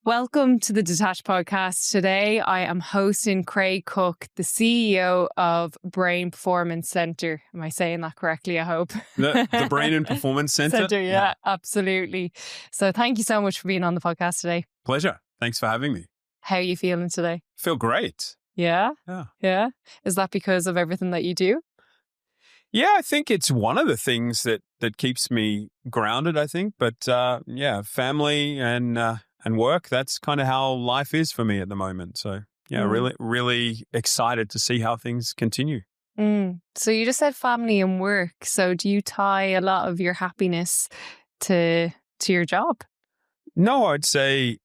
Welcome to the Detached Podcast. Today, I am hosting Craig Cook, the CEO of Brain Performance Centre. Am I saying that correctly? I hope. The Brain and Performance Centre? Yeah, absolutely. So thank you so much for being on the podcast today. Pleasure. Thanks for having me. How are you feeling today? Feel great. Yeah? Yeah. Is that because of everything that you do? Yeah, I think it's one of the things that keeps me grounded, I think. But family and work, that's kind of how life is for me at the moment. So really excited to see how things continue. So you just said family and work. So do you tie a lot of your happiness to your job? No, I'd say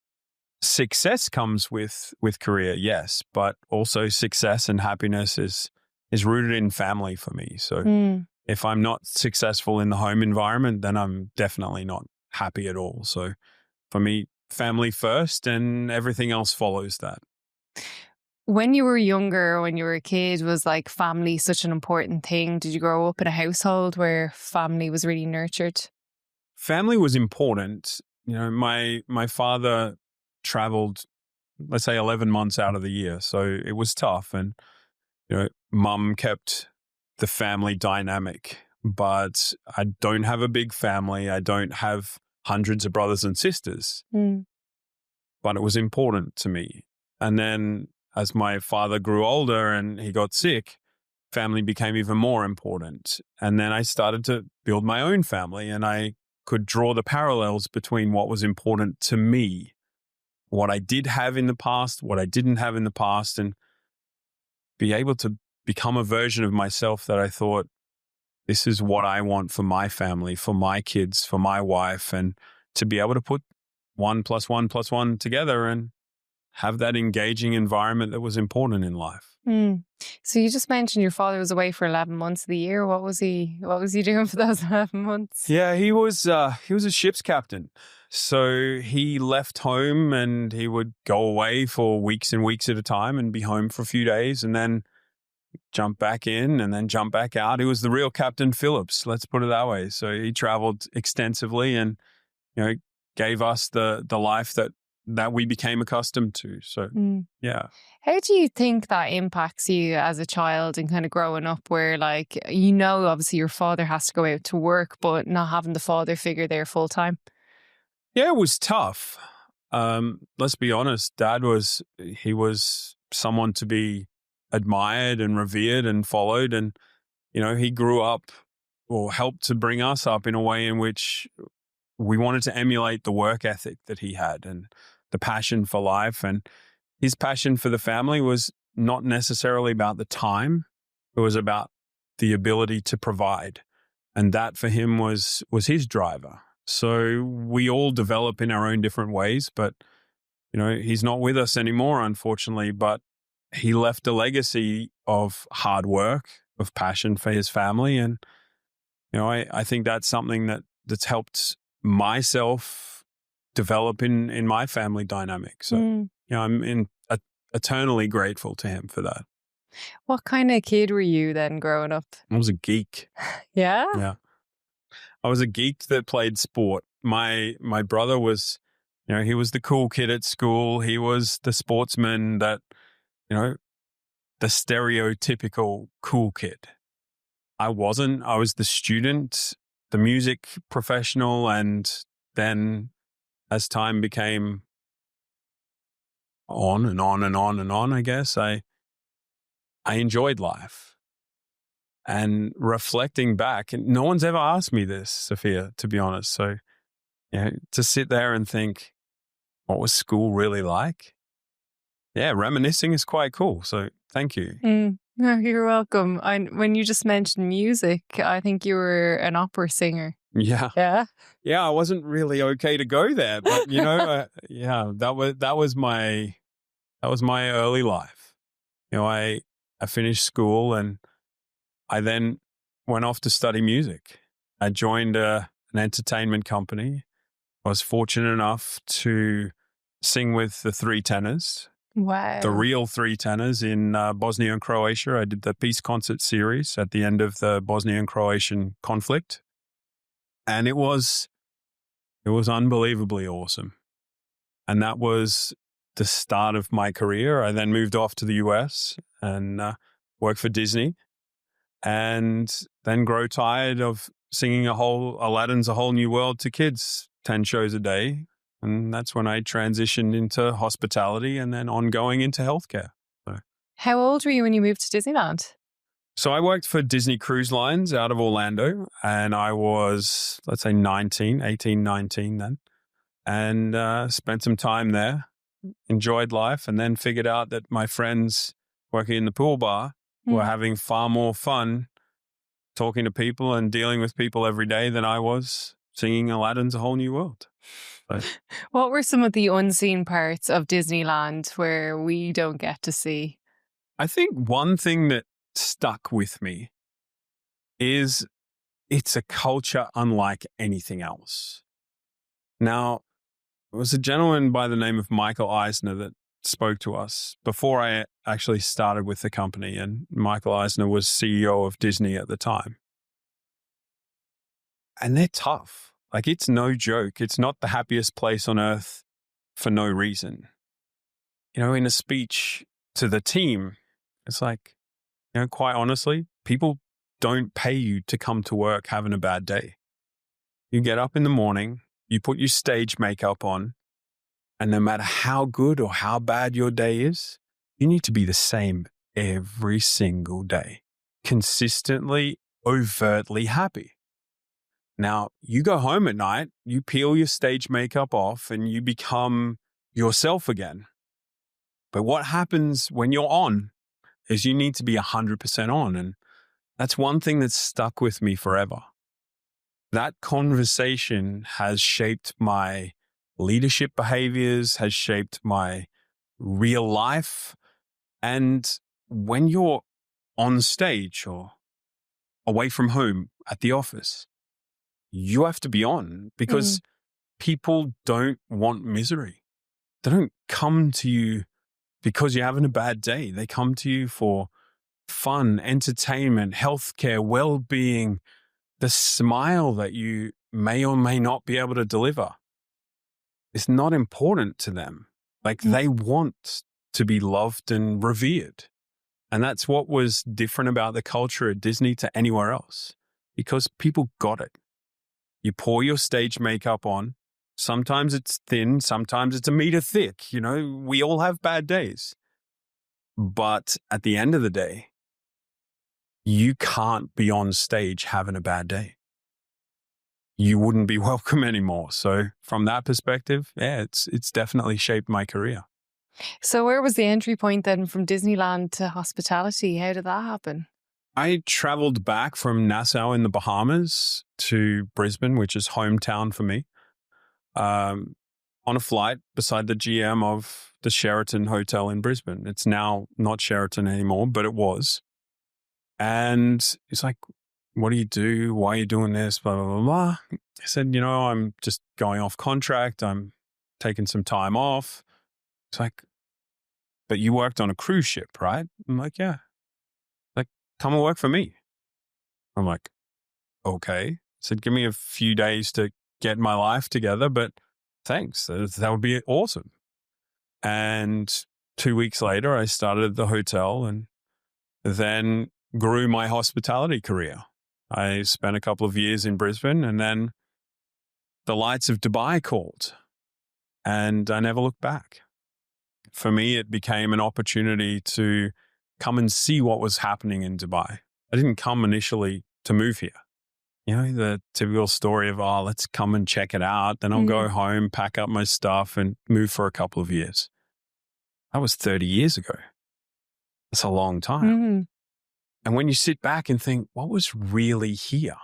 success comes with career, yes, but also success and happiness is rooted in family for me. So if I'm not successful in the home environment, then I'm definitely not happy at all. So for me, family first and everything else follows that. When you were younger, when you were a kid, was like family such an important thing? Did you grow up in a household where family was really nurtured? Family was important. You know, my father traveled, let's say 11 months out of the year. So it was tough. And, mum kept the family dynamic, but I don't have a big family. I don't have hundreds of brothers and sisters, but it was important to me. And then as my father grew older and he got sick, family became even more important. And then I started to build my own family, and I could draw the parallels between what was important to me, what I did have in the past, what I didn't have in the past, and be able to become a version of myself that I thought, this is what I want for my family, for my kids, for my wife, and to be able to put 1 + 1 + 1 together and have that engaging environment that was important in life. So you just mentioned your father was away for 11 months of the year. What was he doing for those 11 months? Yeah, he was a ship's captain. So he left home and he would go away for weeks and weeks at a time and be home for a few days and then jump back in and then jump back out. He was the real Captain Phillips, let's put it that way. So he traveled extensively and, gave us the life that we became accustomed to. So, yeah. How do you think that impacts you as a child and kind of growing up where, like, obviously your father has to go out to work, but not having the father figure there full time? Yeah, it was tough. Let's be honest. Dad was someone to be admired and revered and followed. And, he grew up or helped to bring us up in a way in which we wanted to emulate the work ethic that he had and the passion for life. And his passion for the family was not necessarily about the time. It was about the ability to provide. And that for him was his driver. So we all develop in our own different ways, but, he's not with us anymore, unfortunately, but he left a legacy of hard work, of passion for his family. And, I think that's something that's helped myself develop in my family dynamic. So, I'm eternally grateful to him for that. What kind of kid were you then growing up? I was a geek. Yeah? Yeah. I was a geek that played sport. My brother was, he was the cool kid at school. He was the sportsman that, the stereotypical cool kid. I wasn't. I was the student, the music professional, and then as time became on and on and on and on, I guess, I enjoyed life. And reflecting back, and no one's ever asked me this, Sophia, to be honest. So, to sit there and think, what was school really like? Yeah, reminiscing is quite cool. So thank you. No, you're welcome. When you just mentioned music, I think you were an opera singer. Yeah. Yeah. Yeah, I wasn't really okay to go there, but that was my early life. I finished school and I then went off to study music. I joined an entertainment company. I was fortunate enough to sing with the three tenors. Wow. The real three tenors in Bosnia and Croatia. I did the peace concert series at the end of the Bosnian Croatian conflict. And it was unbelievably awesome. And that was the start of my career. I then moved off to the US and worked for Disney, and then grow tired of singing Aladdin's A Whole New World to kids, 10 shows a day. And that's when I transitioned into hospitality and then ongoing into healthcare. How old were you when you moved to Disneyland? So I worked for Disney Cruise Lines out of Orlando, and I was, let's say 19 then, and spent some time there, enjoyed life, and then figured out that my friends working in the pool bar were having far more fun talking to people and dealing with people every day than I was singing Aladdin's A Whole New World. What were some of the unseen parts of Disneyland where we don't get to see? I think one thing that stuck with me is it's a culture unlike anything else. Now, it was a gentleman by the name of Michael Eisner that spoke to us before I actually started with the company, and Michael Eisner was CEO of Disney at the time. And they're tough. Like, it's no joke. It's not the happiest place on earth for no reason. You know, in a speech to the team, it's like, you know, quite honestly, people don't pay you to come to work having a bad day. You get up in the morning, you put your stage makeup on, and no matter how good or how bad your day is, you need to be the same every single day, consistently, overtly happy. Now, you go home at night, you peel your stage makeup off, and you become yourself again. But what happens when you're on is you need to be 100% on. And that's one thing that's stuck with me forever. That conversation has shaped my leadership behaviors, has shaped my real life. And when you're on stage or away from home at the office, you have to be on because people don't want misery. They don't come to you because you're having a bad day. They come to you for fun, entertainment, healthcare, well-being, the smile that you may or may not be able to deliver. It's not important to them. Like, they want to be loved and revered. And that's what was different about the culture at Disney to anywhere else, because people got it. You pour your stage makeup on. Sometimes it's thin, sometimes it's a meter thick. You know, we all have bad days. But at the end of the day, you can't be on stage having a bad day. You wouldn't be welcome anymore. So from that perspective, yeah, it's definitely shaped my career. So where was the entry point then from Disneyland to hospitality? How did that happen? I traveled back from Nassau in the Bahamas to Brisbane, which is hometown for me, on a flight beside the GM of the Sheraton Hotel in Brisbane. It's now not Sheraton anymore, but it was. And it's like, what do you do? Why are you doing this? Blah, blah, blah, blah. I said, you know, I'm just going off contract. I'm taking some time off. It's like, but you worked on a cruise ship, right? I'm like, yeah. Like, come and work for me. I'm like, okay. I said, give me a few days to get my life together, but thanks. That would be awesome. And 2 weeks later, I started at the hotel and then grew my hospitality career. I spent a couple of years in Brisbane, and then the lights of Dubai called, and I never looked back. For me, it became an opportunity to come and see what was happening in Dubai. I didn't come initially to move here. You know, the typical story of, oh, let's come and check it out. Then I'll go home, pack up my stuff and move for a couple of years. That was 30 years ago. That's a long time. And when you sit back and think, what was really here?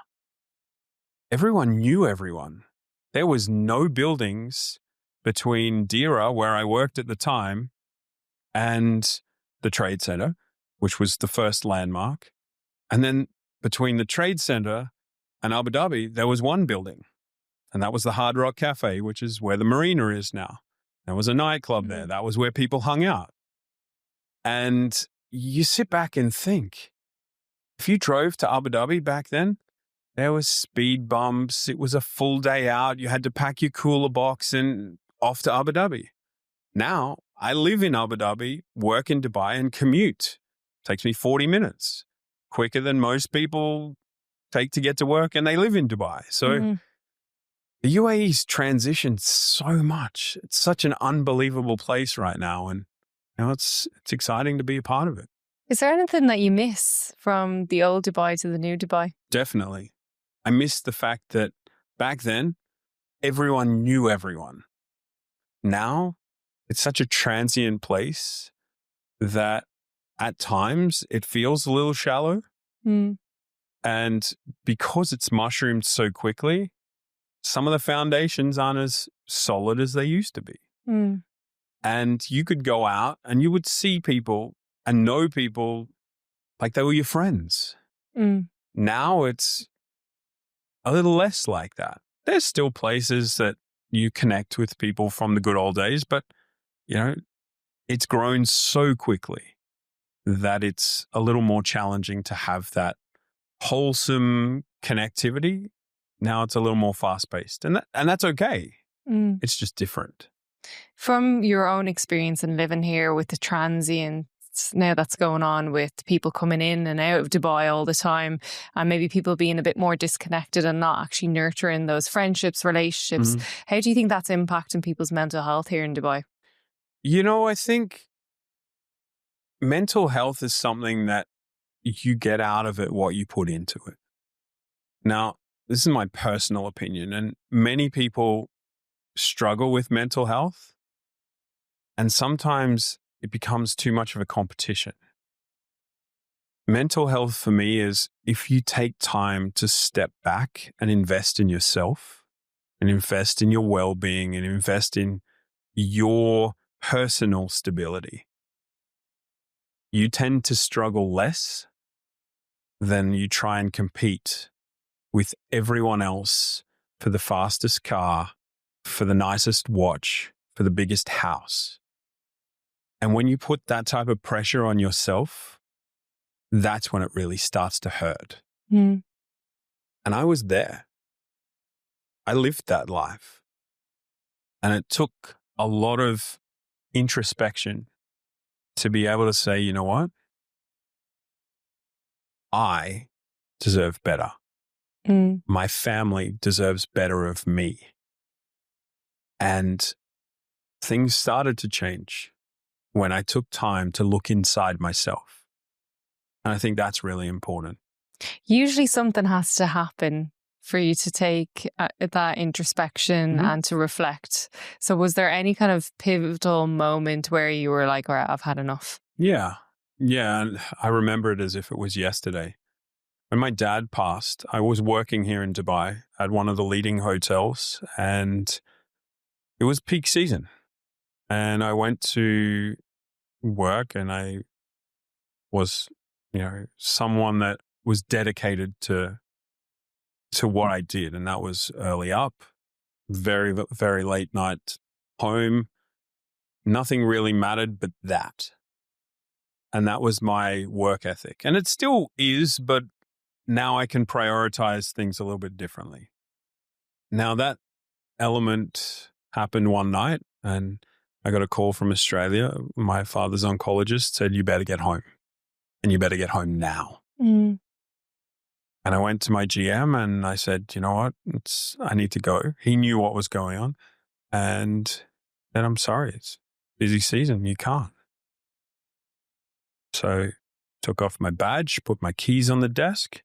Everyone knew everyone. There was no buildings between Dira, where I worked at the time, and the Trade Center, which was the first landmark. And then between the Trade Center and Abu Dhabi, there was one building. And that was the Hard Rock Cafe, which is where the marina is now. There was a nightclub there. That was where people hung out. And you sit back and think, if you drove to Abu Dhabi back then, there was speed bumps. It was a full day out. You had to pack your cooler box and off to Abu Dhabi. Now I live in Abu Dhabi, work in Dubai, and commute. Takes me 40 minutes, quicker than most people take to get to work, and they live in Dubai. So Mm. the UAE's transitioned so much. It's such an unbelievable place right now, and it's exciting to be a part of it. Is there anything that you miss from the old Dubai to the new Dubai? Definitely. I miss the fact that back then, everyone knew everyone. Now, it's such a transient place that at times it feels a little shallow. Mm. And because it's mushroomed so quickly, some of the foundations aren't as solid as they used to be. Mm. And you could go out and you would see people and know people like they were your friends. Mm. Now it's a little less like that. There's still places that you connect with people from the good old days, but it's grown so quickly that it's a little more challenging to have that wholesome connectivity. Now it's a little more fast-paced, and that's okay. Mm. It's just different. From your own experience in living here with the transients now that's going on with people coming in and out of Dubai all the time, and maybe people being a bit more disconnected and not actually nurturing those friendships, relationships, how do you think that's impacting people's mental health here in Dubai? I think mental health is something that you get out of it what you put into it. Now, this is my personal opinion, and many people struggle with mental health, and sometimes it becomes too much of a competition. Mental health for me is if you take time to step back and invest in yourself and invest in your well-being and invest in your personal stability, you tend to struggle less than you try and compete with everyone else for the fastest car, for the nicest watch, for the biggest house. And when you put that type of pressure on yourself, that's when it really starts to hurt. Mm. And I was there. I lived that life. And it took a lot of introspection to be able to say, you know what? I deserve better. Mm. My family deserves better of me. And things started to change when I took time to look inside myself. And I think that's really important. Usually something has to happen for you to take that introspection and to reflect. So was there any kind of pivotal moment where you were like, all right, I've had enough? Yeah. And I remember it as if it was yesterday. When my dad passed, I was working here in Dubai at one of the leading hotels, and it was peak season. And I went to work, and I was, someone that was dedicated to what I did. And that was early up, very, very late night home. Nothing really mattered but that. And that was my work ethic. And it still is, but now I can prioritize things a little bit differently. Now that element happened one night, and I got a call from Australia. My father's oncologist said, you better get home, and you better get home now. Mm. And I went to my GM and I said, you know what? I need to go. He knew what was going on. And then I'm sorry, it's busy season. You can't. So took off my badge, put my keys on the desk.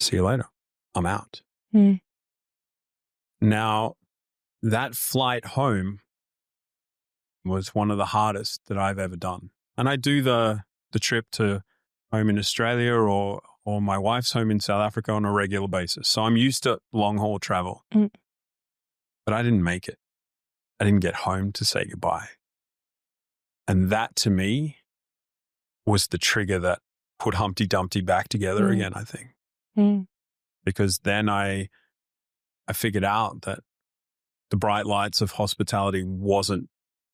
See you later. I'm out. Mm. Now, that flight home was one of the hardest that I've ever done. And I do the trip to home in Australia or my wife's home in South Africa on a regular basis. So I'm used to long haul travel. Mm. But I didn't make it. I didn't get home to say goodbye. And that to me was the trigger that put Humpty Dumpty back together again, I think. Mm. Because then I figured out that the bright lights of hospitality wasn't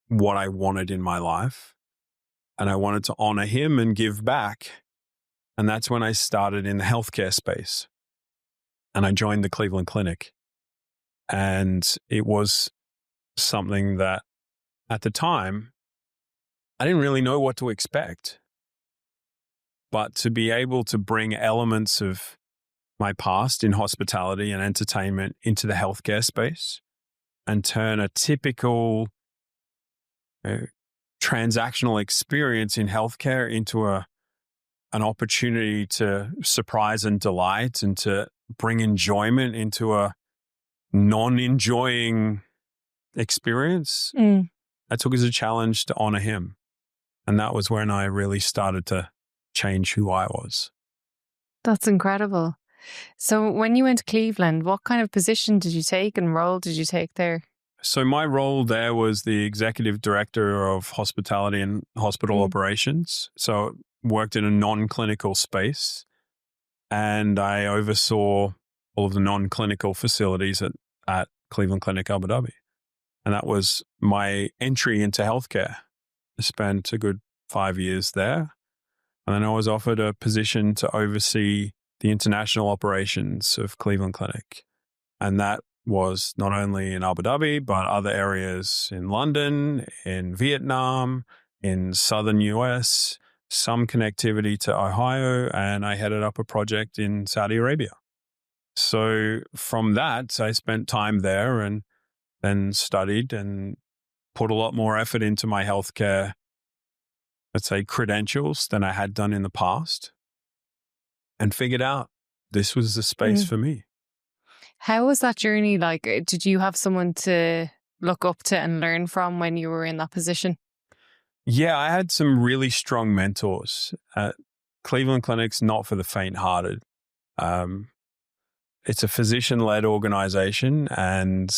what I wanted in my life. And I wanted to honor him and give back. And that's when I started in the healthcare space. And I joined the Cleveland Clinic. And it was something that at the time, I didn't really know what to expect. But to be able to bring elements of my past in hospitality and entertainment into the healthcare space and turn a typical transactional experience in healthcare into an opportunity to surprise and delight and to bring enjoyment into a non-enjoying experience, I took as a challenge to honor him. And that was when I really started to change who I was. That's incredible. So when you went to Cleveland, what kind of position did you take and role did you take there? So my role there was the executive director of hospitality and hospital operations. So worked in a non-clinical space, and I oversaw all of the non-clinical facilities at Cleveland Clinic Abu Dhabi. And that was my entry into healthcare. I spent a good 5 years there. And then I was offered a position to oversee the international operations of Cleveland Clinic. And that was not only in Abu Dhabi, but other areas in London, in Vietnam, in southern US, some connectivity to Ohio, and I headed up a project in Saudi Arabia. So from that, I spent time there and then studied and put a lot more effort into my healthcare, let's say, credentials than I had done in the past, and figured out this was the space for me. How was that journey like? Did you have someone to look up to and learn from when you were in that position? Yeah, I had some really strong mentors. Cleveland Clinic's not for the faint-hearted. It's a physician-led organization, and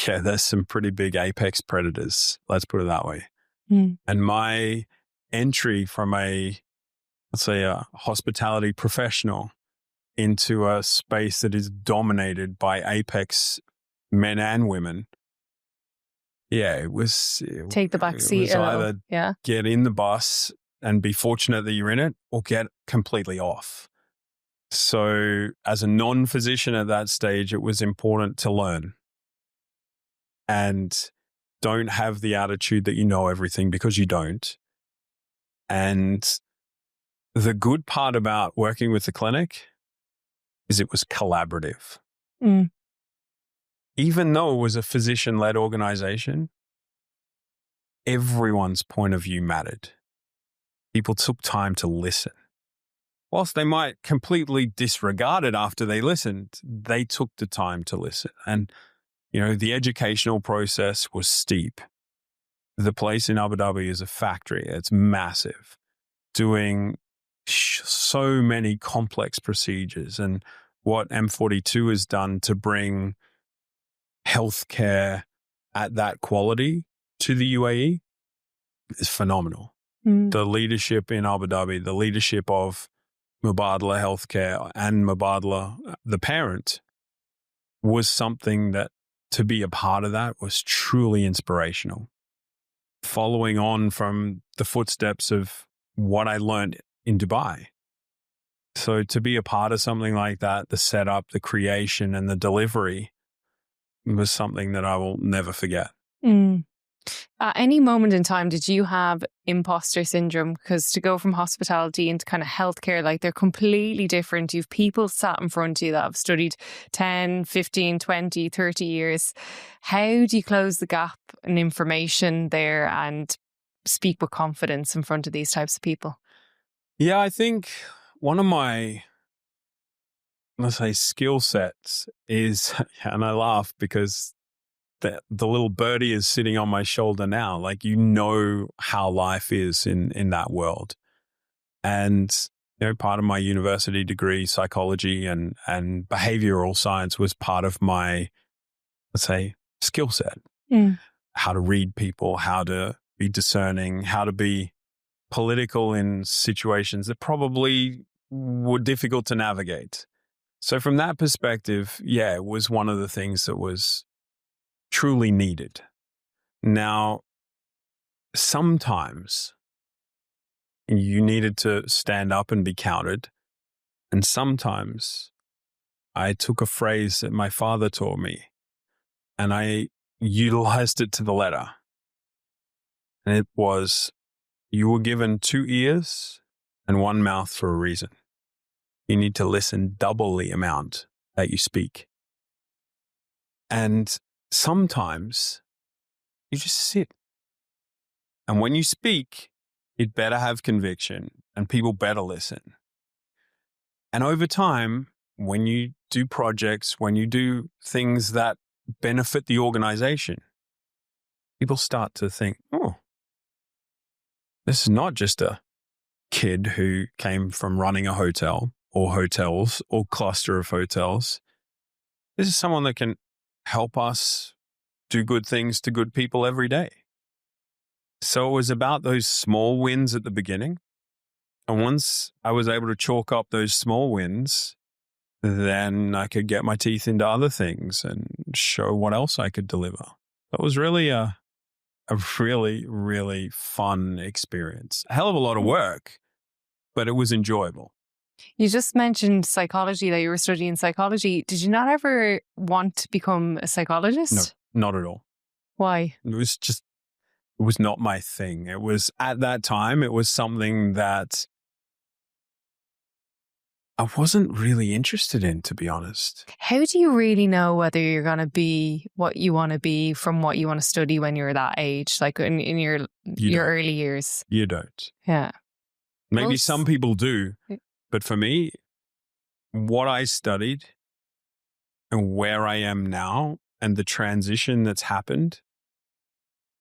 yeah, there's some pretty big apex predators. Let's put it that way. And my entry from let's say, a hospitality professional into a space that is dominated by apex men and women. Yeah, it was take the back seat. Either get in the bus and be fortunate that you're in it, or get completely off. So as a non-physician at that stage, it was important to learn and don't have the attitude that you know everything, because you don't. And the good part about working with the clinic is it was collaborative. Even though it was a physician-led organization, everyone's point of view mattered. People took time to listen. Whilst they might completely disregard it after they listened, they took the time to listen. And, you know, the educational process was steep. The place in Abu Dhabi is a factory. It's massive, doing so many complex procedures. And what M42 has done to bring healthcare at that quality to the UAE is phenomenal. The leadership in Abu Dhabi, the leadership of Mubadala Healthcare and Mubadala, the parent, was something that, to be a part of that, was truly inspirational. Following on from the footsteps of what I learned in Dubai. So to be a part of something like that, the setup, the creation, and the delivery was something that I will never forget. At any moment in time, did you have imposter syndrome? Because to go from hospitality into kind of healthcare, like, they're completely different. You've people sat in front of you that have studied 10, 15, 20, 30 years. How do you close the gap in information there and speak with confidence in front of these types of people? Yeah, I think one of my, let's say, skill sets is, and I laugh because the little birdie is sitting on my shoulder now. Like, you know how life is in that world. And, you know, part of my university degree, psychology and behavioral science, was part of my, let's say, skill set. How to read people, how to be discerning, how to be political in situations that probably were difficult to navigate. So from that perspective, yeah, it was one of the things that was truly needed. Now, sometimes you needed to stand up and be counted. And sometimes I took a phrase that my father taught me and I utilized it to the letter. And it was, you were given 2 ears and 1 mouth for a reason. You need to listen double the amount that you speak. And sometimes you just sit. And when you speak, it better have conviction and people better listen. And over time, when you do projects, when you do things that benefit the organization, people start to think, oh, this is not just a kid who came from running a hotel or hotels or cluster of hotels. This is someone that can help us do good things to good people every day. So it was about those small wins at the beginning. And once I was able to chalk up those small wins, then I could get my teeth into other things and show what else I could deliver. That was really a really, really fun experience. A hell of a lot of work, but it was enjoyable. You just mentioned psychology, that you were studying psychology. Did you not ever want to become a psychologist? No, not at all. Why? It was not my thing. It was, at that time, it was something that I wasn't really interested in, to be honest. How do you really know whether you're going to be what you want to be from what you want to study when you're that age, like in your early years? You don't. Yeah. Maybe some people do, but for me, what I studied and where I am now and the transition that's happened,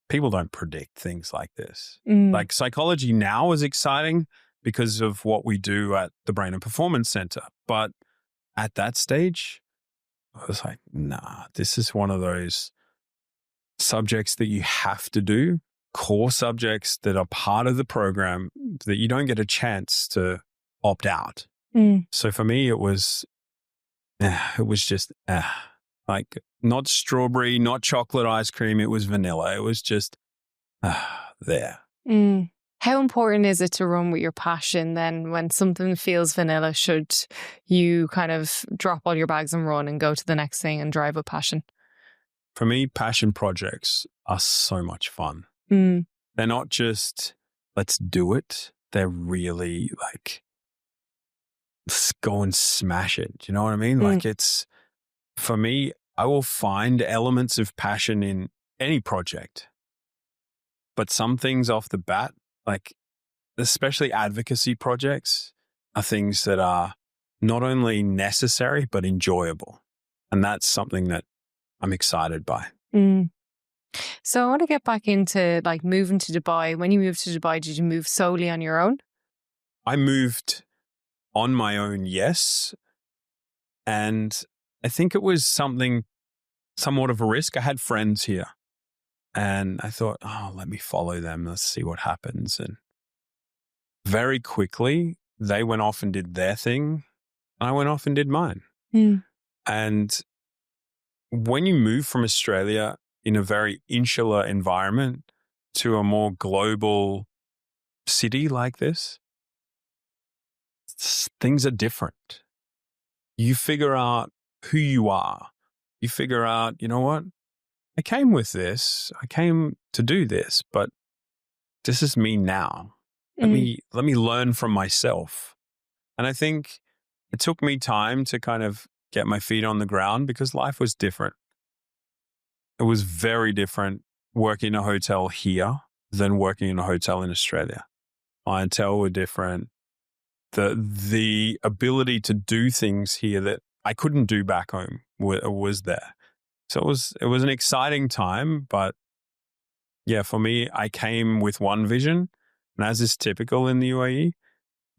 people don't predict things like this. Like psychology now is exciting because of what we do at the Brain and Performance Center. But at that stage, I was like, nah, this is one of those subjects that you have to do, core subjects that are part of the program that you don't get a chance to opt out. So for me, it was just like not strawberry, not chocolate ice cream. It was vanilla. It was just there. How important is it to run with your passion then? When something feels vanilla, should you kind of drop all your bags and run and go to the next thing and drive with passion? For me, passion projects are so much fun. They're not just, let's do it. They're really like, let's go and smash it. Do you know what I mean? Like it's, for me, I will find elements of passion in any project. But some things off the bat, like especially advocacy projects, are things that are not only necessary, but enjoyable. And that's something that I'm excited by. So I want to get back into like moving to Dubai. When you moved to Dubai, did you move solely on your own? I moved on my own, yes. And I think it was somewhat of a risk. I had friends here and I thought, oh, let me follow them. Let's see what happens. And very quickly, they went off and did their thing. And I went off and did mine. And when you move from Australia in a very insular environment to a more global city like this, things are different. You figure out who you are. You figure out, you know what? I came with this. I came to do this, but this is me now. Let me learn from myself. And I think it took me time to kind of get my feet on the ground because life was different. It was very different working in a hotel here than working in a hotel in Australia. Clientele were different. The ability to do things here that I couldn't do back home was there. So it was an exciting time, but yeah, for me, I came with one vision, and as is typical in the UAE,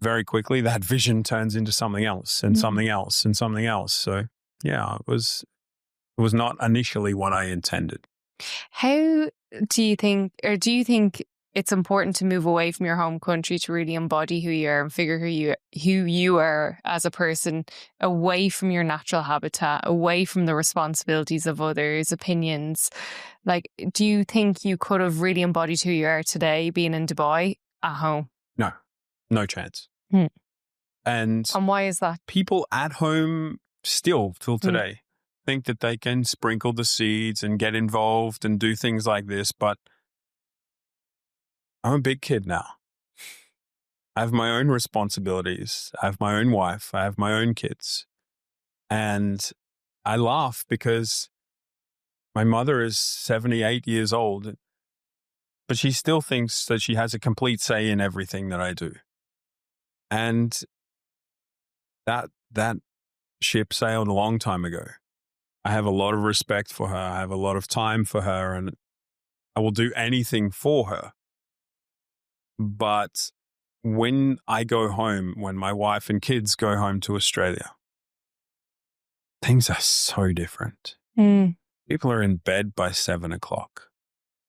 very quickly that vision turns into something else and something else and something else. So yeah, it was not initially what I intended. How do you think it's important to move away from your home country to really embody who you are and figure who you are as a person, away from your natural habitat, away from the responsibilities of others' opinions? Like, do you think you could have really embodied who you are today being in Dubai at home? No chance. And why is that? People at home still till today think that they can sprinkle the seeds and get involved and do things like this, but I'm a big kid now. I have my own responsibilities. I have my own wife. I have my own kids. And I laugh because my mother is 78 years old, but she still thinks that she has a complete say in everything that I do. And that ship sailed a long time ago. I have a lot of respect for her. I have a lot of time for her, and I will do anything for her. But when I go home, when my wife and kids go home to Australia, things are so different. People are in bed by 7 o'clock.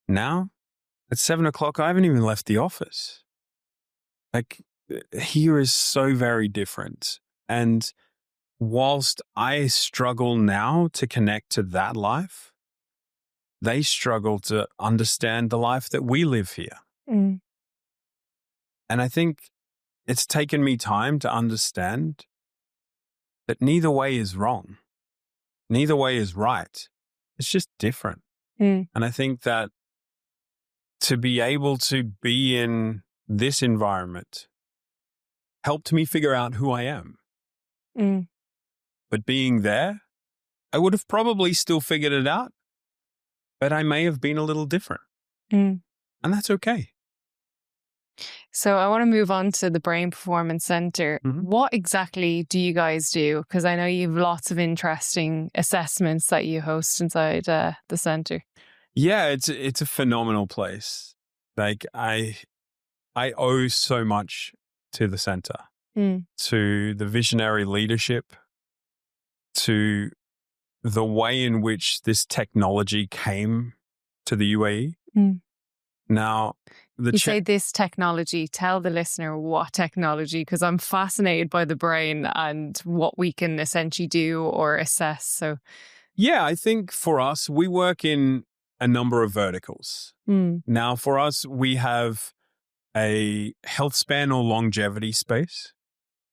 Now, at 7 o'clock, I haven't even left the office. Like, here is so very different. And whilst I struggle now to connect to that life, they struggle to understand the life that we live here. And I think it's taken me time to understand that neither way is wrong. Neither way is right. It's just different. And I think that to be able to be in this environment helped me figure out who I am. But being there, I would have probably still figured it out, but I may have been a little different. And that's okay. So I want to move on to the Brain Performance Center. What exactly do you guys do? Because I know you have lots of interesting assessments that you host inside the center. Yeah, it's a phenomenal place. Like I owe so much to the center, to the visionary leadership, to the way in which this technology came to the UAE. Now, you say this technology, tell the listener what technology, because I'm fascinated by the brain and what we can essentially do or assess. So, yeah, I think for us, we work in a number of verticals. Now, for us, we have a healthspan or longevity space.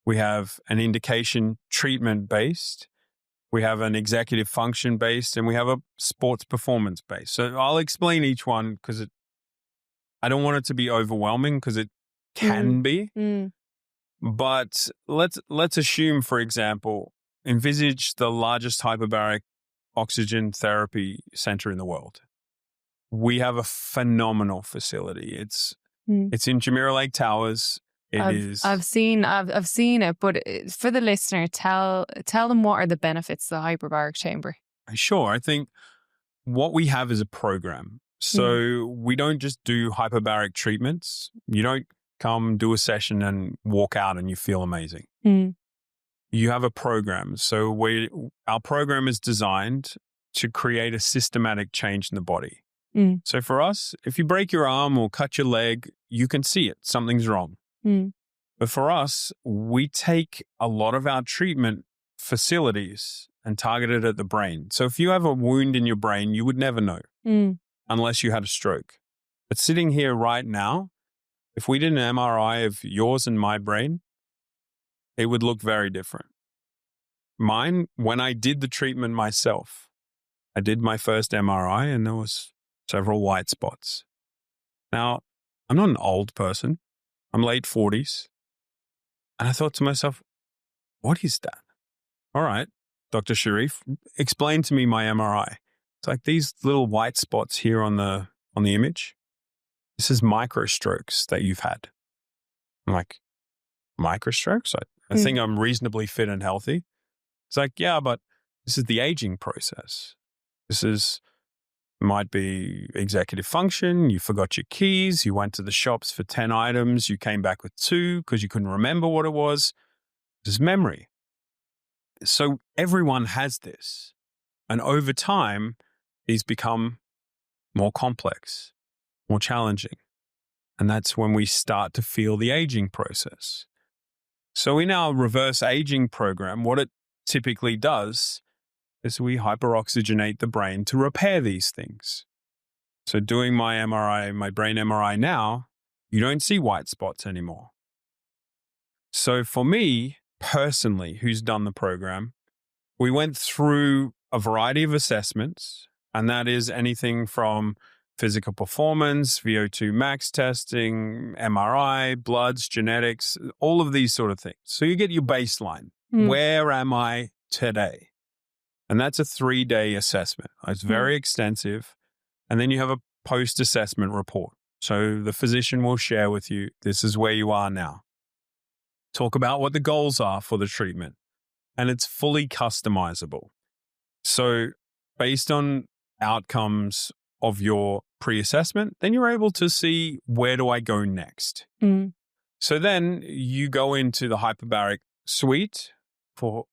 We have an indication treatment based. We have an executive function based, and we have a sports performance based. So I'll explain each one because I don't want it to be overwhelming because it can be. But let's assume, for example, envisage the largest hyperbaric oxygen therapy center in the world. We have a phenomenal facility. It's in Jumeirah Lake Towers. I've seen it, but for the listener, tell them what are the benefits of the hyperbaric chamber. Sure. I think what we have is a program. So we don't just do hyperbaric treatments. You don't come do a session and walk out and you feel amazing. You have a program. So our program is designed to create a systematic change in the body. So for us, if you break your arm or cut your leg, you can see it. Something's wrong. But for us, we take a lot of our treatment facilities and target it at the brain. So if you have a wound in your brain, you would never know unless you had a stroke. But sitting here right now, if we did an MRI of yours and my brain, it would look very different. Mine, when I did the treatment myself, I did my first MRI and there was several white spots. Now, I'm not an old person. I'm late 40s. And I thought to myself, what is that? All right, Dr. Sharif, explain to me my MRI. It's like these little white spots here on the image. This is microstrokes that you've had. I'm like, microstrokes? I think I'm reasonably fit and healthy. It's like, yeah, but this is the aging process. This might be executive function. You forgot your keys. You went to the shops for 10 items. You came back with 2 because you couldn't remember what it was. This is memory. So everyone has this. And over time, these become more complex, more challenging. And that's when we start to feel the aging process. So in our reverse aging program, what it typically does is we hyperoxygenate the brain to repair these things. So doing my MRI, my brain MRI now, you don't see white spots anymore. So for me, personally, who's done the program, we went through a variety of assessments, and that is anything from physical performance, VO2 max testing, MRI, bloods, genetics, all of these sort of things. So you get your baseline. Where am I today? And that's a 3-day assessment. It's very extensive. And then you have a post-assessment report. So the physician will share with you, this is where you are now. Talk about what the goals are for the treatment. And it's fully customizable. So based on outcomes of your pre-assessment, then you're able to see, where do I go next? So then you go into the Hyperbaric suite for,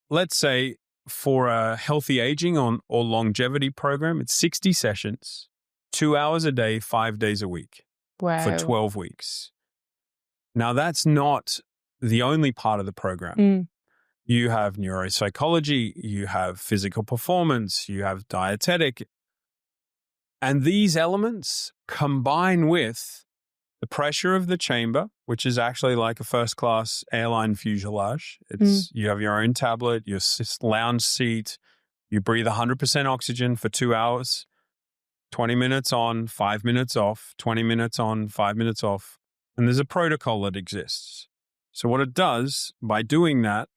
let's say, for a healthy aging or longevity program, it's 60 sessions, 2 hours a day, 5 days a week for 12 weeks. Now, that's not the only part of the program. You have neuropsychology, you have physical performance, you have dietetic. And these elements combine with the pressure of the chamber, which is actually like a first-class airline fuselage. You have your own tablet, your lounge seat. You breathe 100% oxygen for 2 hours, 20 minutes on, 5 minutes off, 20 minutes on, 5 minutes off. And there's a protocol that exists. So what it does, by doing that,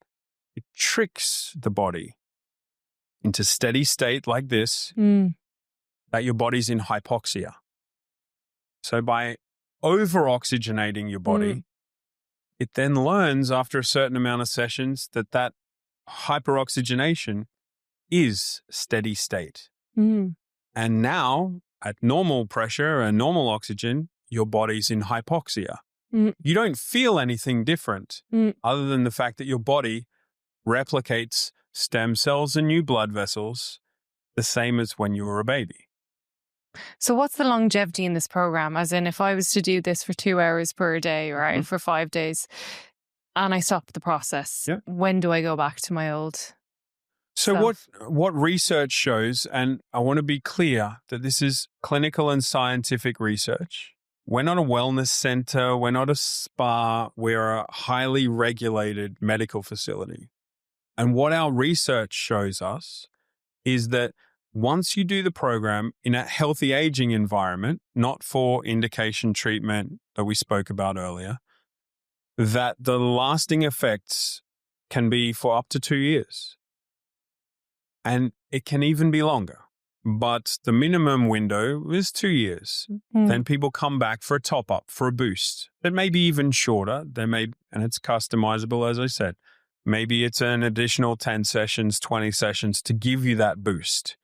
it tricks the body into steady state like this, that your body's in hypoxia. So by over-oxygenating your body, it then learns after a certain amount of sessions that hyperoxygenation is steady state. And now, at normal pressure and normal oxygen, your body's in hypoxia. You don't feel anything different other than the fact that your body replicates stem cells and new blood vessels the same as when you were a baby. So what's the longevity in this program? As in, if I was to do this for 2 hours per day, right, for 5 days, and I stop the process, when do I go back to my old self? What research shows, and I want to be clear that this is clinical and scientific research. We're not a wellness center. We're not a spa. We're a highly regulated medical facility. And what our research shows us is that once you do the program in a healthy aging environment, not for indication treatment that we spoke about earlier, that the lasting effects can be for up to 2 years. And it can even be longer. But the minimum window is 2 years. Then people come back for a top-up, for a boost. That may be even shorter. And it's customizable, as I said. Maybe it's an additional 10 sessions, 20 sessions to give you that boost.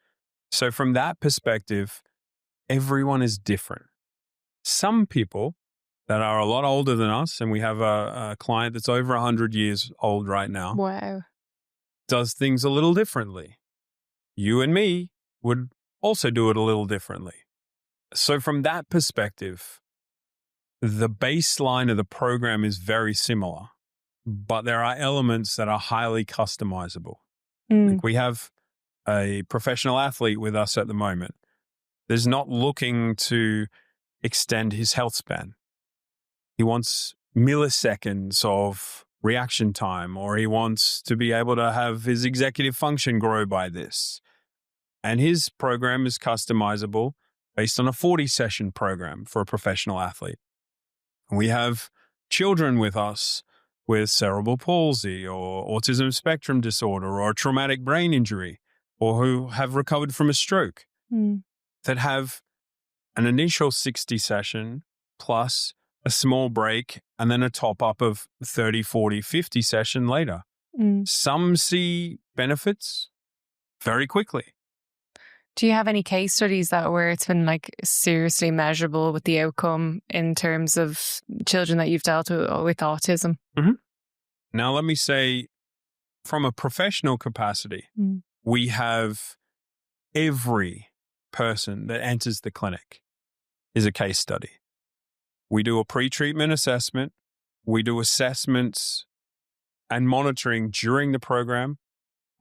So from that perspective, everyone is different. Some people that are a lot older than us, and we have a client that's over 100 years old right now, does things a little differently. You and me would also do it a little differently. So from that perspective, the baseline of the program is very similar, but there are elements that are highly customizable. Like we have a professional athlete with us at the moment. There's not looking to extend his health span. He wants milliseconds of reaction time, or he wants to be able to have his executive function grow by this. And his program is customizable based on a 40-session program for a professional athlete. We have children with us with cerebral palsy or autism spectrum disorder or a traumatic brain injury, or who have recovered from a stroke, that have an initial 60 session plus a small break and then a top up of 30, 40, 50 session later. Some see benefits very quickly. Do you have any case studies where it's been like seriously measurable with the outcome in terms of children that you've dealt with autism? Now, let me say, from a professional capacity, we have every person that enters the clinic is a case study. We do a pre-treatment assessment. We do assessments and monitoring during the program.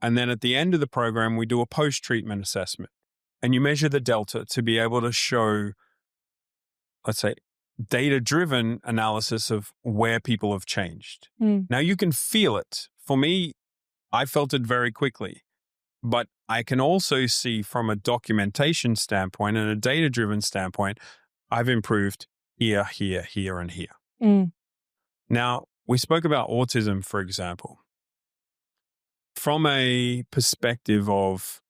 And then at the end of the program, we do a post-treatment assessment. And you measure the delta to be able to show, let's say, data-driven analysis of where people have changed. Now, you can feel it. For me, I felt it very quickly. But I can also see from a documentation standpoint and a data-driven standpoint, I've improved here, here, here, and here. Mm. Now, we spoke about autism, for example. From a perspective of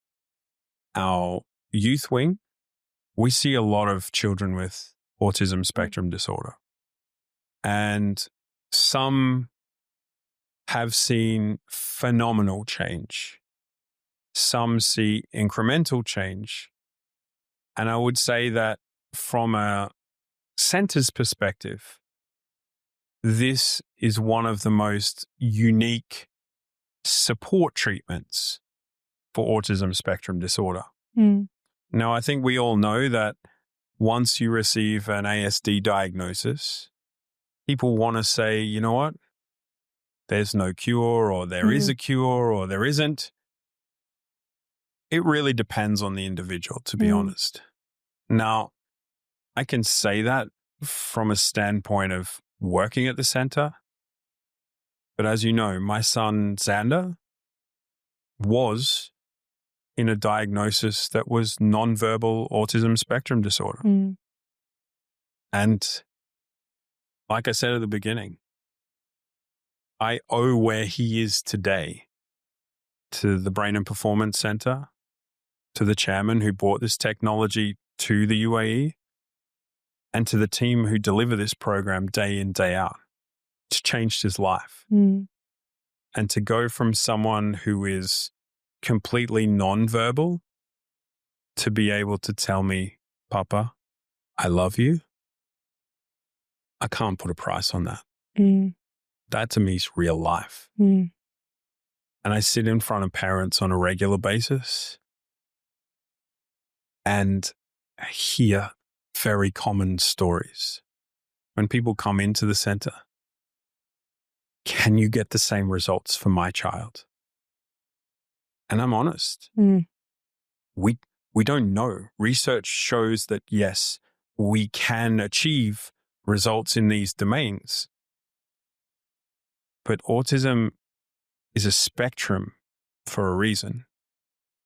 our youth wing, we see a lot of children with autism spectrum disorder. And some have seen phenomenal change. Some see incremental change. And I would say that from a center's perspective, this is one of the most unique support treatments for autism spectrum disorder. Mm. Now, I think we all know that once you receive an ASD diagnosis, people want to say, you know what? There's no cure, or there is a cure, or there isn't. It really depends on the individual, to be honest. Now, I can say that from a standpoint of working at the center. But as you know, my son, Xander, was in a diagnosis that was nonverbal autism spectrum disorder. Mm. And like I said at the beginning, I owe where he is today to the Brain and Performance Center, to the chairman who brought this technology to the UAE, and to the team who deliver this program day in, day out. It's changed his life. Mm. And to go from someone who is completely nonverbal to be able to tell me, Papa, I love you, I can't put a price on that. Mm. That to me is real life. Mm. And I sit in front of parents on a regular basis and hear very common stories. When people come into the center, can you get the same results for my child? And I'm honest. Mm. We don't know. Research shows that, yes, we can achieve results in these domains. But autism is a spectrum for a reason.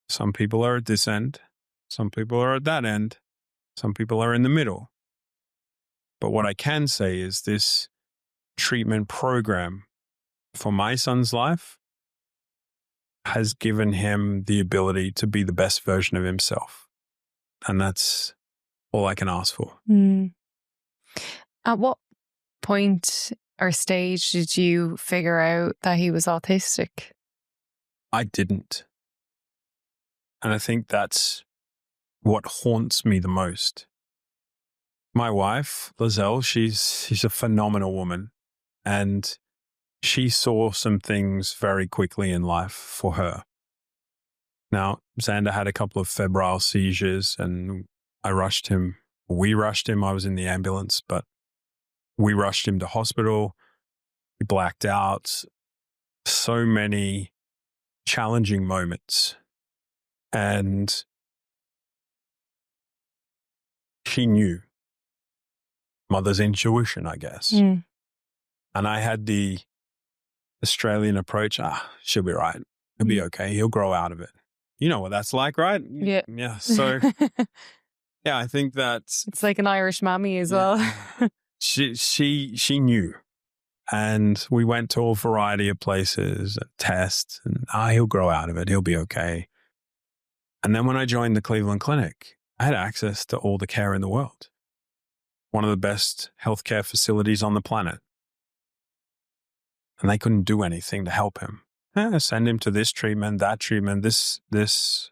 Some people are at this end. Some people are at that end. Some people are in the middle. But what I can say is this treatment program for my son's life has given him the ability to be the best version of himself. And that's all I can ask for. Mm. At what point or stage did you figure out that he was autistic? I didn't. And I think that's what haunts me the most. My wife, Lizelle, she's a phenomenal woman. And she saw some things very quickly in life for her. Now, Xander had a couple of febrile seizures and we rushed him. I was in the ambulance, but we rushed him to hospital. He blacked out. So many challenging moments. And she knew. Mother's intuition, I guess. Mm. And I had the Australian approach. She'll be right. He'll be okay. He'll grow out of it. You know what that's like, right? Yeah. Yeah. So, yeah, I think that's... It's like an Irish mammy as well. She knew. And we went to a variety of places, tests, and he'll grow out of it. He'll be okay. And then when I joined the Cleveland Clinic, I had access to all the care in the world. One of the best healthcare facilities on the planet. And they couldn't do anything to help him. Send him to this treatment, that treatment, this.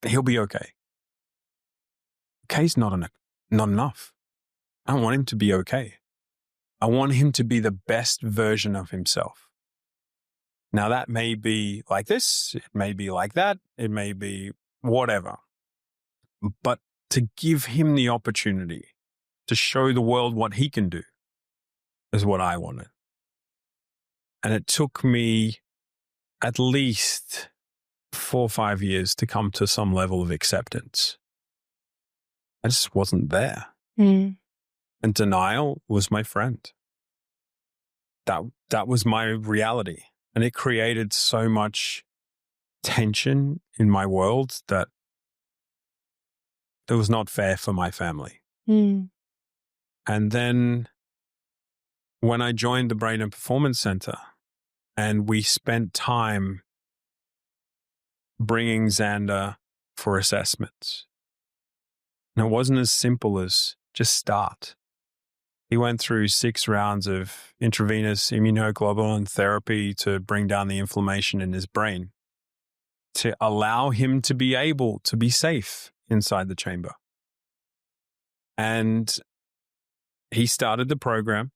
He'll be okay. Okay's not enough. I don't want him to be okay. I want him to be the best version of himself. Now that may be like this, it may be like that, it may be whatever. But to give him the opportunity to show the world what he can do is what I wanted. And it took me at least 4 or 5 years to come to some level of acceptance. I just wasn't there. Mm. And denial was my friend. That was my reality. And it created so much tension in my world that it was not fair for my family. Mm. And then when I joined the Brain and Performance Center and we spent time bringing Xander for assessments, and it wasn't as simple as just start. He went through 6 rounds of intravenous immunoglobulin therapy to bring down the inflammation in his brain, to allow him to be able to be safe inside the chamber. And he started the program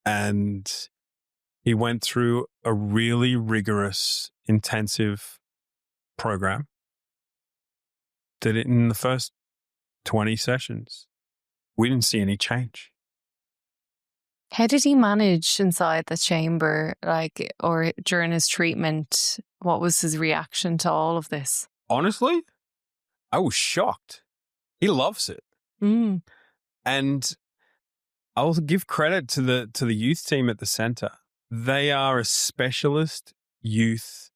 and he went through a really rigorous, intensive program. Did it in the first 20 sessions. We didn't see any change. How did he manage inside the chamber, or during his treatment? What was his reaction to all of this? Honestly, I was shocked. He loves it. Mm. And I'll give credit to the youth team at the center. They are a specialist youth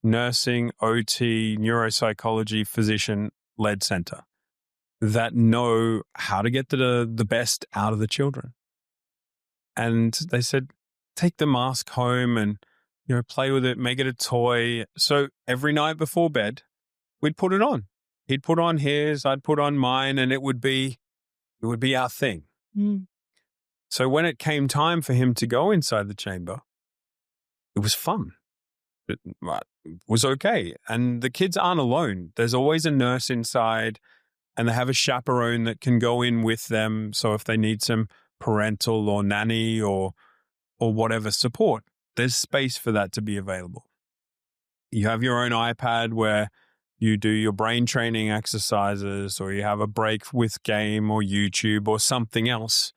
nursing, OT, neuropsychology, physician-led center that know how to get the best out of the children. And they said, take the mask home and, play with it, make it a toy. So every night before bed, we'd put it on. He'd put on his, I'd put on mine, and it would be our thing. Mm. So when it came time for him to go inside the chamber, it was fun. It was okay. And the kids aren't alone. There's always a nurse inside, and they have a chaperone that can go in with them. So if they need some parental or nanny or whatever support, there's space for that to be available. You have your own iPad where you do your brain training exercises, or you have a break with game or YouTube or something else.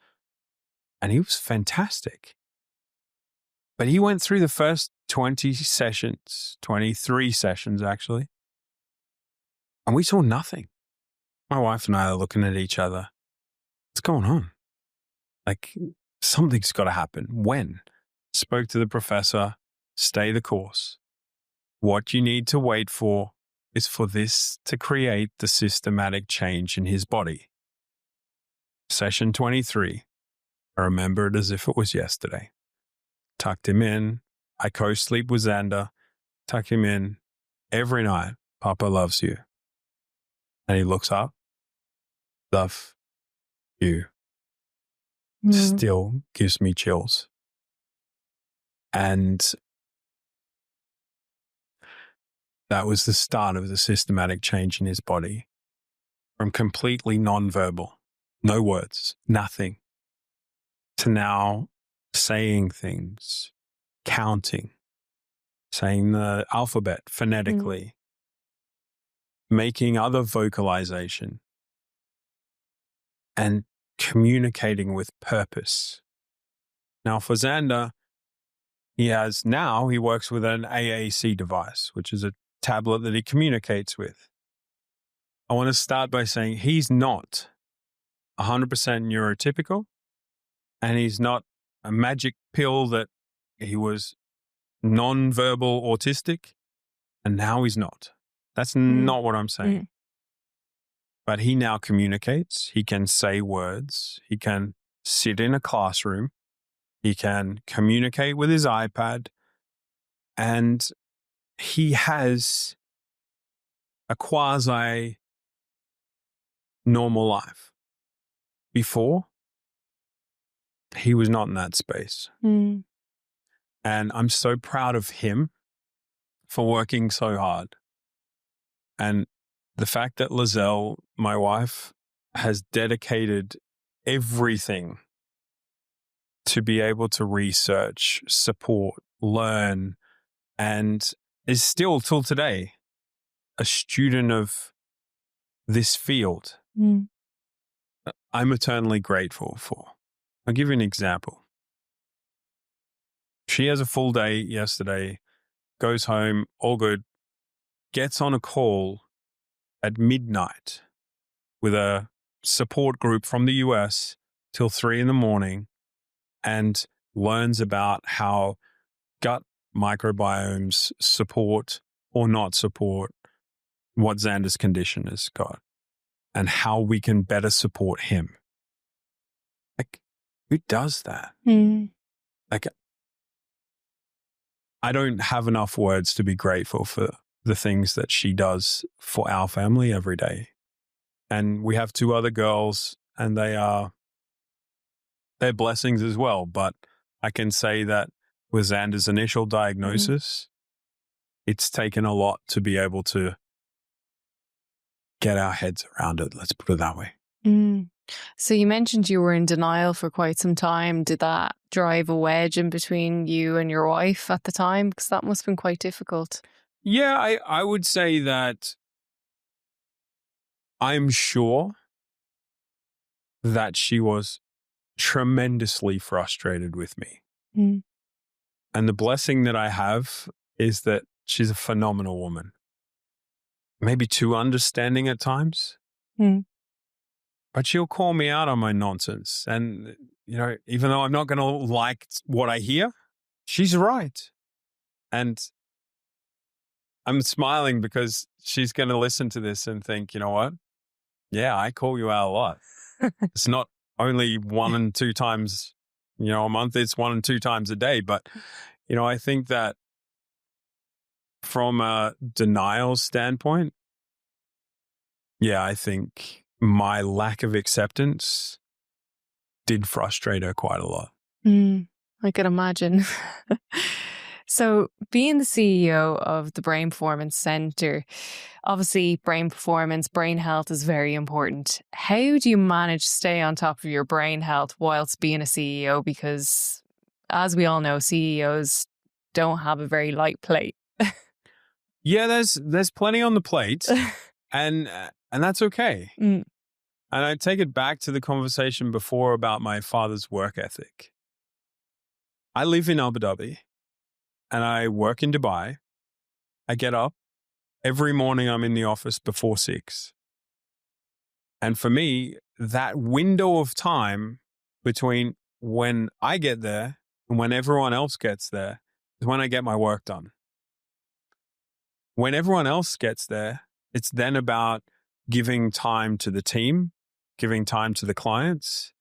And he was fantastic. But he went through the first 23 sessions actually, and we saw nothing. My wife and I are looking at each other. What's going on? Something's got to happen. When? Spoke to the professor, stay the course. What you need to wait for is for this to create the systematic change in his body. Session 23. I remember it as if it was yesterday. Tucked him in. I co-sleep with Xander. Tuck him in every night. Papa loves you. And he looks up. Love you. Still gives me chills. And that was the start of the systematic change in his body. From completely nonverbal, no words, nothing, to now saying things, counting, saying the alphabet phonetically, making other vocalization, and communicating with purpose. Now for Xander, he works with an AAC device, which is a tablet that he communicates with. I want to start by saying he's not 100% neurotypical, and he's not a magic pill that he was non-verbal autistic, and now he's not. That's not what I'm saying. But he now communicates. He can say words. He can sit in a classroom. He can communicate with his iPad. And he has a quasi-normal life. Before, he was not in that space. And I'm so proud of him for working so hard. And the fact that Lizelle, my wife, has dedicated everything to be able to research, support, learn, and is still till today a student of this field, I'm eternally grateful for. I'll give you an example. She has a full day yesterday, goes home, all good, gets on a call at midnight with a support group from the US till 3 a.m. and learns about how gut microbiomes support or not support what Xander's condition has got and how we can better support him. Like, who does that? Like, I don't have enough words to be grateful for the things that she does for our family every day. And we have 2 other girls, and they're blessings as well. But I can say that with Xander's initial diagnosis, it's taken a lot to be able to get our heads around it. Let's put it that way. So you mentioned you were in denial for quite some time. Did that drive a wedge in between you and your wife at the time? Because that must have been quite difficult. Yeah, I would say that I'm sure that she was tremendously frustrated with me. And the blessing that I have is that she's a phenomenal woman. Maybe too understanding at times. But she'll call me out on my nonsense. And, even though I'm not going to like what I hear, she's right. And I'm smiling because she's going to listen to this and think, you know what? Yeah, I call you out a lot. It's not only 1 and 2 times, a month. It's 1 and 2 times a day. But, I think that from a denial standpoint, yeah, I think my lack of acceptance did frustrate her quite a lot. I can imagine. So being the CEO of the Brain Performance Centre, obviously brain performance, brain health is very important. How do you manage to stay on top of your brain health whilst being a CEO? Because as we all know, CEOs don't have a very light plate. Yeah, there's plenty on the plate and that's okay. And I take it back to the conversation before about my father's work ethic. I live in Abu Dhabi and I work in Dubai. I get up every morning. I'm in the office before 6. And for me, that window of time between when I get there and when everyone else gets there is when I get my work done. When everyone else gets there, it's then about giving time to the team, giving time to the clients,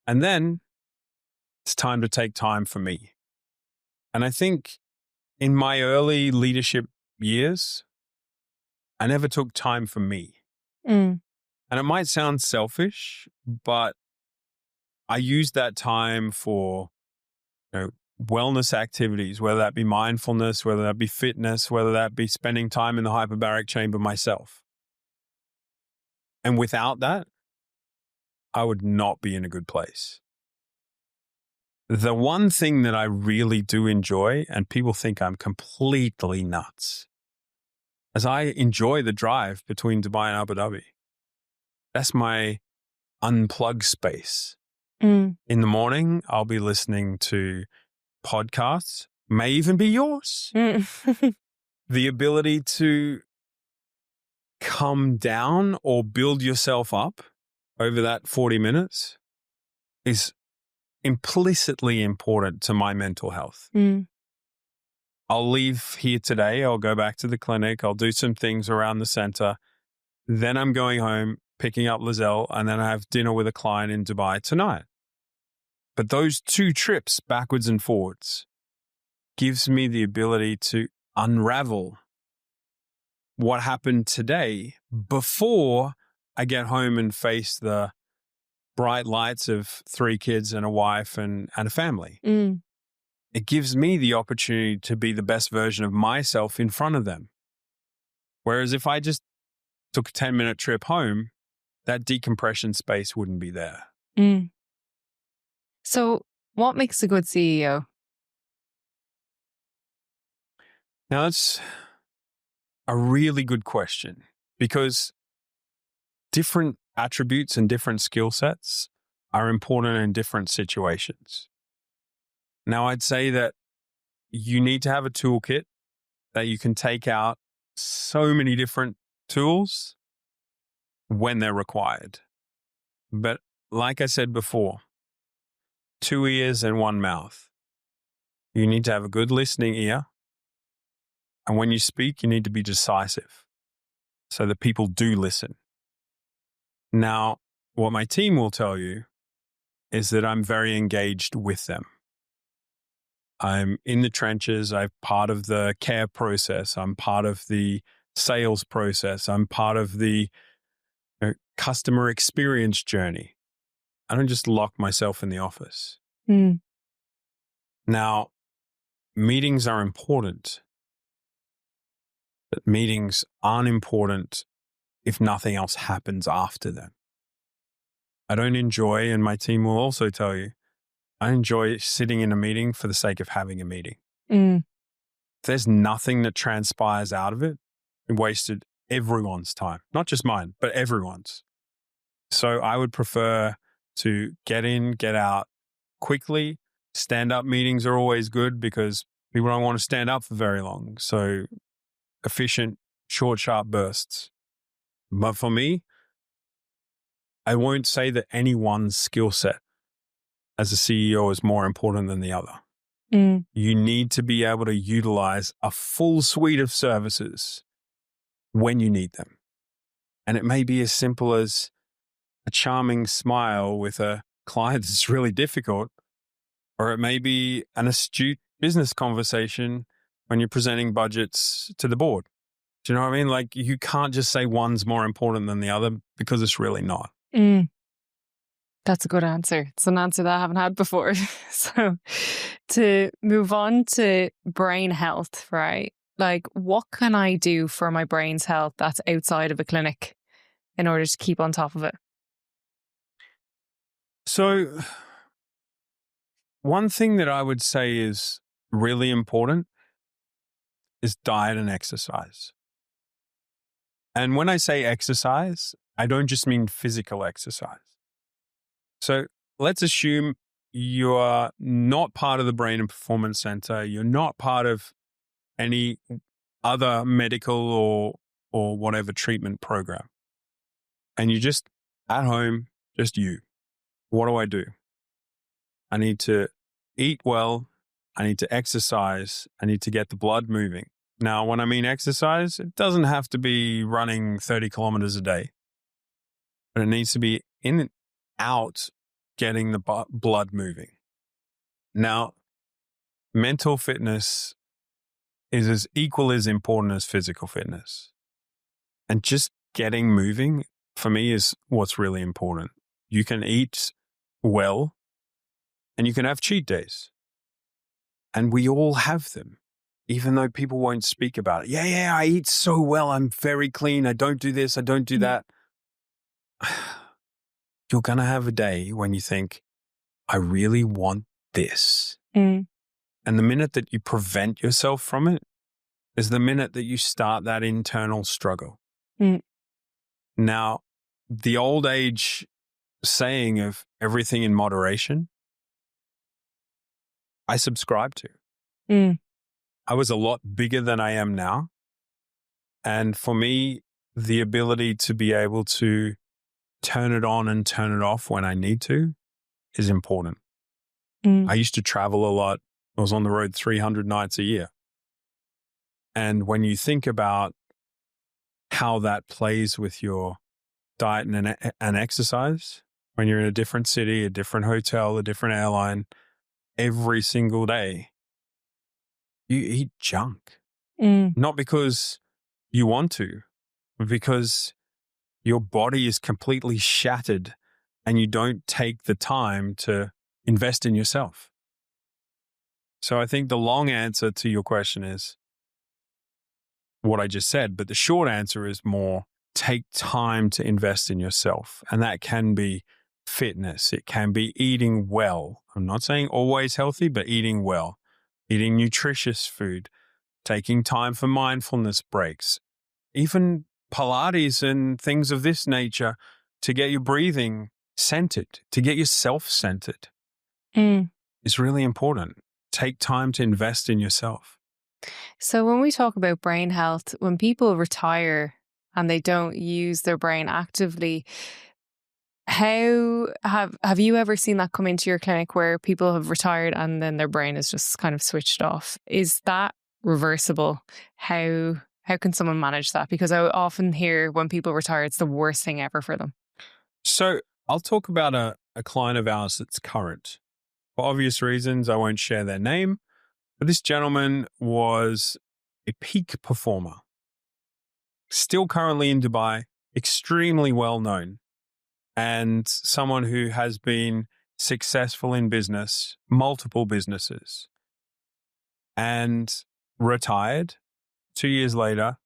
and then it's time to take time for me. And I think in my early leadership years, I never took time for me. And it might sound selfish, but I used that time for wellness activities, whether that be mindfulness, whether that be fitness, whether that be spending time in the hyperbaric chamber myself. And without that, I would not be in a good place. The one thing that I really do enjoy, and people think I'm completely nuts, is I enjoy the drive between Dubai and Abu Dhabi. That's my unplug space. In the morning, I'll be listening to podcasts, may even be yours. The ability to come down or build yourself up over that 40 minutes is implicitly important to my mental health. I'll leave here today. I'll go back to the clinic. I'll do some things around the center. Then I'm going home, picking up Lizelle, and then I have dinner with a client in Dubai tonight. But those 2 trips backwards and forwards gives me the ability to unravel what happened today before I get home and face the bright lights of 3 kids and a wife and a family. It gives me the opportunity to be the best version of myself in front of them. Whereas if I just took a 10-minute trip home, that decompression space wouldn't be there. So what makes a good CEO? Now, that's a really good question because different attributes and different skill sets are important in different situations. Now, I'd say that you need to have a toolkit that you can take out so many different tools when they're required. But like I said before, 2 ears and 1 mouth. You need to have a good listening ear. And when you speak, you need to be decisive so that people do listen. Now, what my team will tell you is that I'm very engaged with them. I'm in the trenches. I'm part of the care process. I'm part of the sales process. I'm part of the customer experience journey. I don't just lock myself in the office. Mm. Now, meetings are important, but meetings aren't important if nothing else happens after them. I don't enjoy, and my team will also tell you, I enjoy sitting in a meeting for the sake of having a meeting. Mm. If there's nothing that transpires out of it, it wasted everyone's time, not just mine, but everyone's. So I would prefer to get in, get out quickly. Stand-up meetings are always good because people don't want to stand up for very long. So efficient, short, sharp bursts. But for me, I won't say that any one skill set as a CEO is more important than the other. Mm. You need to be able to utilize a full suite of services when you need them. And it may be as simple as a charming smile with a client that's really difficult, or it may be an astute business conversation when you're presenting budgets to the board. Do you know what I mean? Like, you can't just say one's more important than the other because it's really not. Mm. That's a good answer. It's an answer that I haven't had before. So to move on to brain health, right? Like, what can I do for my brain's health that's outside of a clinic in order to keep on top of it? So one thing that I would say is really important is diet and exercise. And when I say exercise, I don't just mean physical exercise. So let's assume you are not part of the Brain and Performance Center. You're not part of any other medical or whatever treatment program. And you're just at home, just you. What do? I need to eat well. I need to exercise. I need to get the blood moving. Now, when I mean exercise, it doesn't have to be running 30 kilometers a day, but it needs to be in and out, getting the blood moving. Now, mental fitness is as equal as important as physical fitness. And just getting moving, for me, is what's really important. You can eat well and you can have cheat days. And we all have them, even though people won't speak about it. Yeah, I eat so well. I'm very clean. I don't do this. I don't do that. You're going to have a day when you think, I really want this. Mm. And the minute that you prevent yourself from it is the minute that you start that internal struggle. Mm. Now, the old age saying of everything in moderation, I subscribe to. Mm. I was a lot bigger than I am now. And for me, the ability to be able to turn it on and turn it off when I need to is important. Mm. I used to travel a lot. I was on the road 300 nights a year. And when you think about how that plays with your diet and exercise, when you're in a different city, a different hotel, a different airline, every single day, you eat junk. Mm. Not because you want to, but because your body is completely shattered and you don't take the time to invest in yourself. So I think the long answer to your question is what I just said, but the short answer is more take time to invest in yourself. And that can be fitness. It can be eating well. I'm not saying always healthy, but eating well, eating nutritious food, taking time for mindfulness breaks, even Pilates and things of this nature to get your breathing centered, to get yourself centered. Mm. Is really important. Take time to invest in yourself. So when we talk about brain health, when people retire and they don't use their brain actively, how have you ever seen that come into your clinic where people have retired and then their brain is just kind of switched off? Is that reversible, how can someone manage that? Because I often hear when people retire, it's the worst thing ever for them. So I'll talk about a client of ours that's current. For obvious reasons, I won't share their name, but this gentleman was a peak performer, still currently in Dubai, extremely well known, and someone who has been successful in business, multiple businesses, and retired. 2 years later,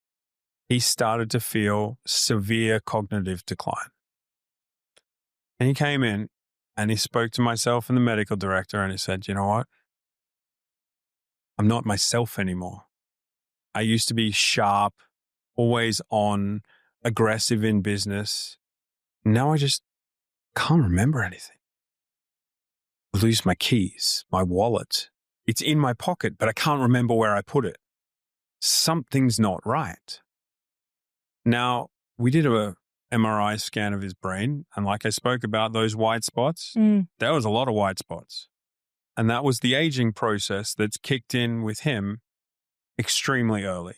he started to feel severe cognitive decline. And he came in and he spoke to myself and the medical director and he said, you know what? I'm not myself anymore. I used to be sharp, always on, aggressive in business. Now I just can't remember anything. I lose my keys, my wallet. It's in my pocket, but I can't remember where I put it. Something's not right. Now, we did a MRI scan of his brain, and like I spoke about those white spots, there was a lot of white spots. And that was the aging process that's kicked in with him extremely early.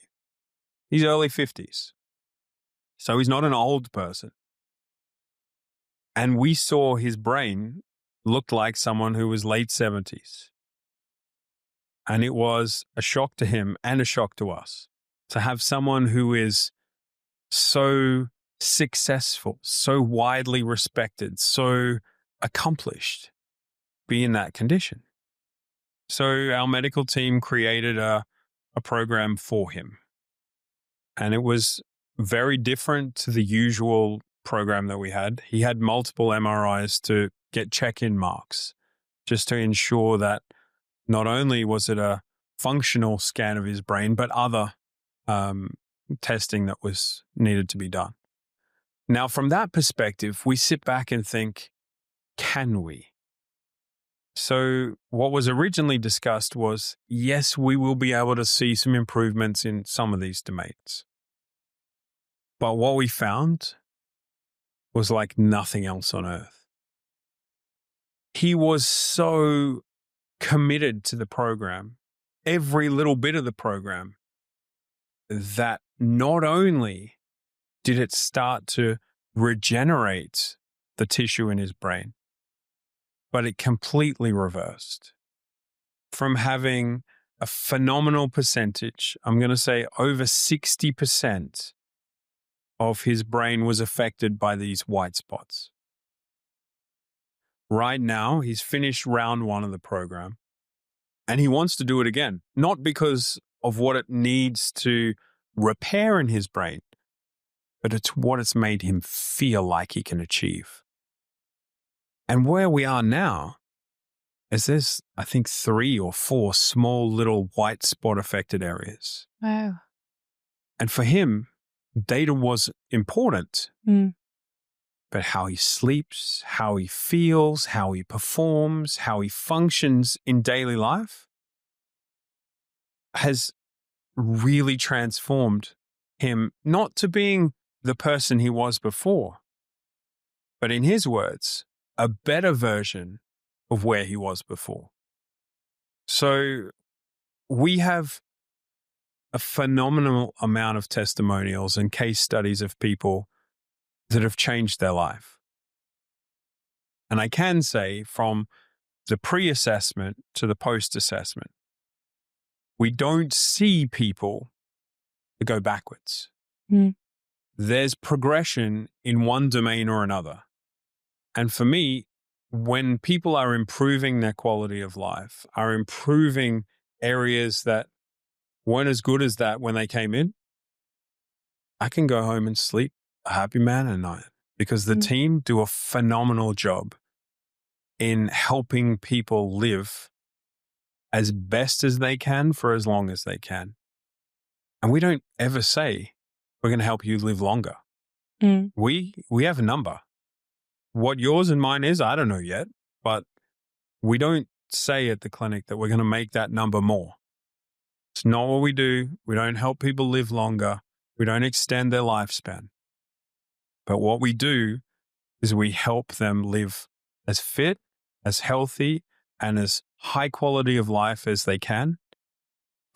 He's early 50s. So he's not an old person. And we saw his brain looked like someone who was late 70s. And it was a shock to him and a shock to us to have someone who is so successful, so widely respected, so accomplished be in that condition. So our medical team created a program for him. And it was very different to the usual program that we had. He had multiple MRIs to get check-in marks just to ensure that not only was it a functional scan of his brain, but other testing that was needed to be done. Now, from that perspective, we sit back and think, can we? So what was originally discussed was, yes, we will be able to see some improvements in some of these domains. But what we found was like nothing else on earth. He was so committed to the program, every little bit of the program, that not only did it start to regenerate the tissue in his brain, but it completely reversed. From having a phenomenal percentage, I'm going to say over 60% of his brain was affected by these white spots. Right now, he's finished round 1 of the program and he wants to do it again, not because of what it needs to repair in his brain, but it's what it's made him feel like he can achieve. And where we are now is there's, I think, 3 or 4 small little white spot affected areas. Wow. And for him, data was important, but how he sleeps, how he feels, how he performs, how he functions in daily life has really transformed him, not to being the person he was before, but in his words, a better version of where he was before. So we have a phenomenal amount of testimonials and case studies of people that have changed their life. And I can say from the pre-assessment to the post-assessment, we don't see people that go backwards. There's progression in one domain or another. And for me, when people are improving their quality of life, are improving areas that weren't as good as that when they came in, I can go home and sleep a happy man at night because the team do a phenomenal job in helping people live as best as they can for as long as they can. And we don't ever say, we're going to help you live longer. We have a number. What yours and mine is, I don't know yet, but we don't say at the clinic that we're going to make that number more. It's not what we do. We don't help people live longer. We don't extend their lifespan. But what we do is we help them live as fit, as healthy, and as high quality of life as they can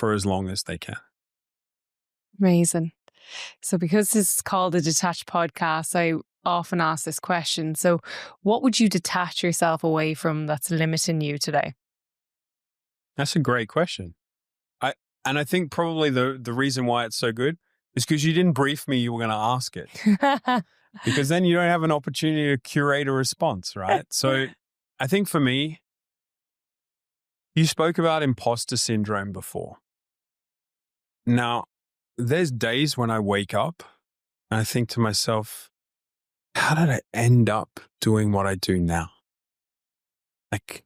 for as long as they can. Amazing. So because this is called a detached podcast, I often ask this question. So what would you detach yourself away from that's limiting you today? That's a great question. I think probably the reason why it's so good is because you didn't brief me you were going to ask it. Because then you don't have an opportunity to curate a response, right? So I think for me, you spoke about imposter syndrome before. Now, there's days when I wake up and I think to myself, how did I end up doing what I do now? Like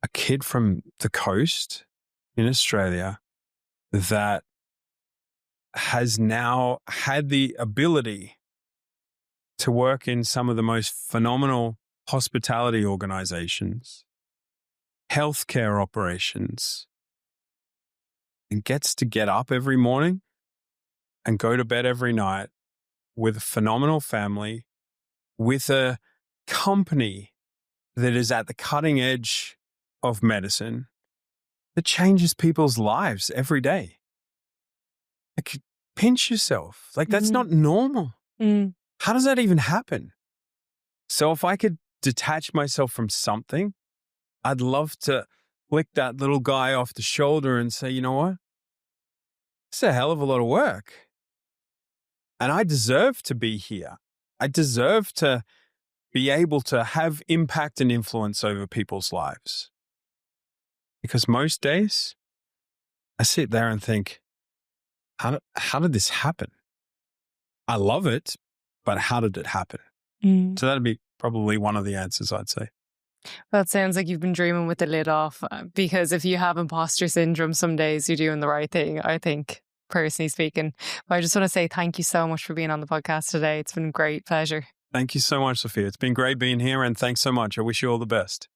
a kid from the coast in Australia that has now had the ability to work in some of the most phenomenal hospitality organizations, healthcare operations, and gets to get up every morning and go to bed every night with a phenomenal family, with a company that is at the cutting edge of medicine that changes people's lives every day. Like, pinch yourself. Like, that's not normal. How does that even happen? So if I could detach myself from something, I'd love to flick that little guy off the shoulder and say, you know what? It's a hell of a lot of work. And I deserve to be here. I deserve to be able to have impact and influence over people's lives. Because most days, I sit there and think, how did this happen? I love it, but how did it happen? So that'd be probably one of the answers I'd say. Well, it sounds like you've been dreaming with the lid off, because if you have imposter syndrome, some days you're doing the right thing, I think, personally speaking. But I just want to say thank you so much for being on the podcast today. It's been a great pleasure. Thank you so much, Sophia. It's been great being here, and thanks so much. I wish you all the best.